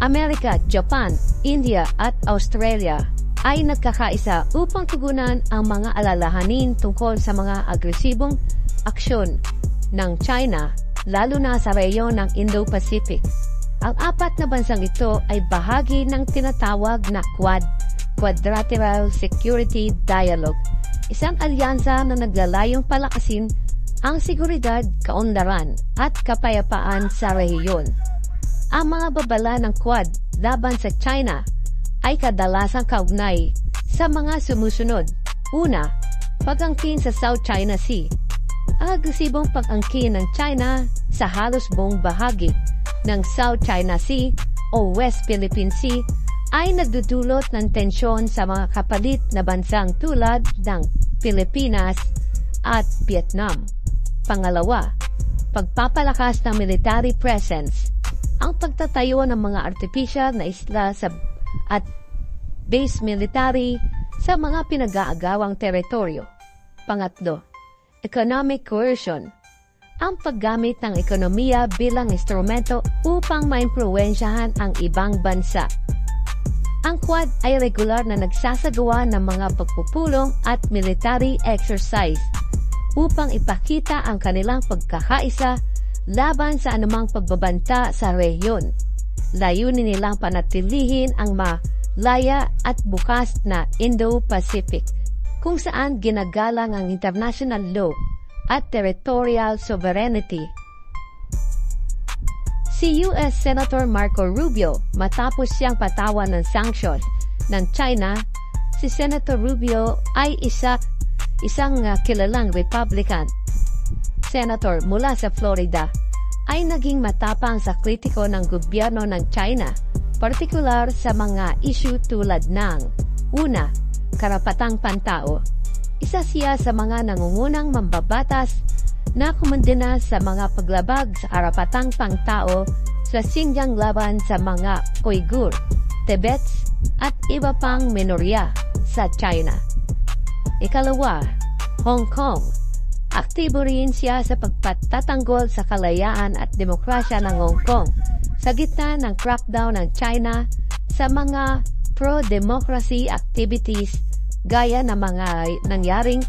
Amerika, Japan, India at Australia ay nagkakaisa upang tugunan ang mga alalahanin tungkol sa mga agresibong aksyon ng China, lalo na sa rehiyon ng Indo-Pacific. Ang apat na bansang ito ay bahagi ng tinatawag na Quad, Quadrilateral Security Dialogue, isang alyansa na naglalayong palakasin ang seguridad, kaunlaran at kapayapaan sa rehiyon. Ang mga babala ng Quad laban sa China ay kadalasang kaugnay sa mga sumusunod. Una, pag-angkin sa South China Sea. Ang agresibong pag-angkin ng China sa halos buong bahagi ng South China Sea o West Philippine Sea ay nagdudulot ng tensyon sa mga kapalit na bansang tulad ng Pilipinas at Vietnam. Pangalawa, pagpapalakas ng military presence. Ang pagtatayo ng mga artificial na isla at base military sa mga pinag-aagawang teritoryo. Pangatlo, economic coercion. Ang paggamit ng ekonomiya bilang instrumento upang maimpluwensyahan ang ibang bansa. Ang Quad ay regular na nagsasagawa ng mga pagpupulong at military exercise upang ipakita ang kanilang pagkakaisa laban sa anumang pagbabanta sa rehiyon. Layunin nilang panatilihin ang malaya at bukas na Indo-Pacific, kung saan ginagalang ang international law at territorial sovereignty. Si U.S. Senator Marco Rubio, matapos siyang patawan ng sanction ng China, si Senator Rubio ay isang kilalang Republican Senator mula sa Florida, ay naging matapang sa kritiko ng gobyerno ng China, partikular sa mga issue tulad ng una, karapatang pantao. Isa siya sa mga nangungunang mambabatas na kumondena sa mga paglabag sa karapatang pangtao sa Xinjiang laban sa mga Uyghur, Tibets at iba pang minorya sa China. Ikalawa, Hong Kong. Aktibo rin siya sa pagpatatanggol sa kalayaan at demokrasya ng Hong Kong sa gitna ng crackdown ng China sa mga pro-democracy activities gaya ng mga nangyaring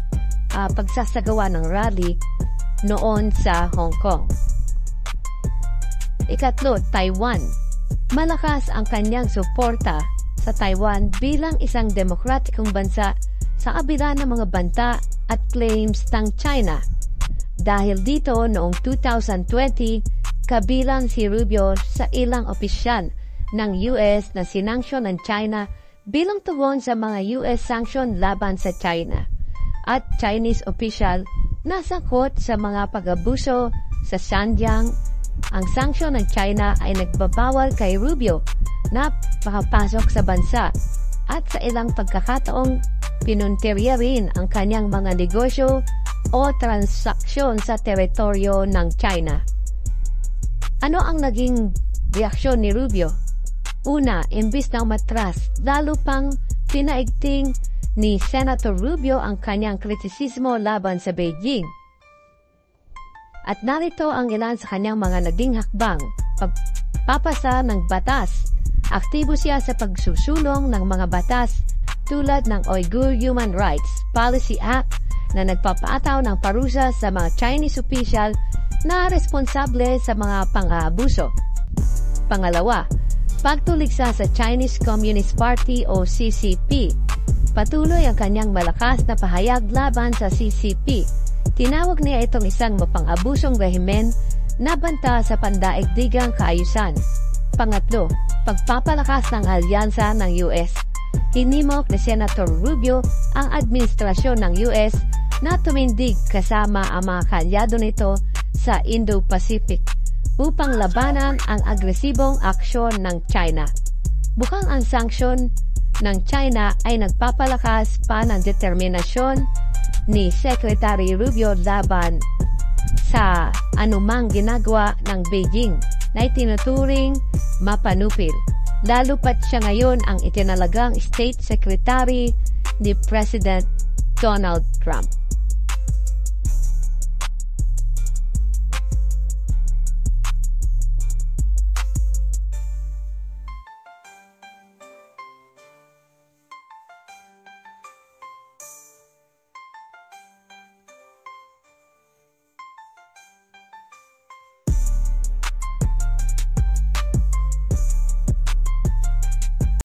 pagsasagawa ng rally noon sa Hong Kong. Ikatlo, Taiwan. Malakas ang kanyang suporta sa Taiwan bilang isang demokratikong bansa sa kabila ng mga banta at claims ng China. Dahil dito, noong 2020, kabilang si Rubio sa ilang opisyal ng US na sinanksyon ng China bilang tugon sa mga US sanction laban sa China. At Chinese opisyal na sangkot sa mga pag-abuso sa Xinjiang. Ang sanksyon ng China ay nagbabawal kay Rubio na makapasok sa bansa at sa ilang pagkakataong pinuntirya rin ang kanyang mga negosyo o transaksyon sa teritoryo ng China. Ano ang naging reaksyon ni Rubio? Una, imbis na umatras, lalo pang pinaigting ni Senator Rubio ang kanyang kritisismo laban sa Beijing. At narito ang ilan sa kanyang mga naging hakbang. Pagpapasa ng batas. Aktibo siya sa pagsusulong ng mga batas tulad ng Uyghur Human Rights Policy Act na nagpapaataw ng parusa sa mga Chinese official na responsable sa mga pang-aabuso. Pangalawa, pagtuligsa sa Chinese Communist Party o CCP. Patuloy ang kanyang malakas na pahayag laban sa CCP. Tinawag niya itong isang mapang-abusong rehimen na banta sa pandaigdigang kaayusan. Pangatlo, pagpapalakas ng alyansa ng US. Hinimok ni Senator Rubio ang administrasyon ng US na tumindig kasama ang mga kalyado nito sa Indo-Pacific upang labanan ang agresibong aksyon ng China. Bukang ang sanksyon ng China ay nagpapalakas pa ng determinasyon ni Secretary Rubio laban sa anumang ginagawa ng Beijing na itinuturing mapanupil. Lalo pat siya ngayon ang itinalagang State Secretary ni President Donald Trump.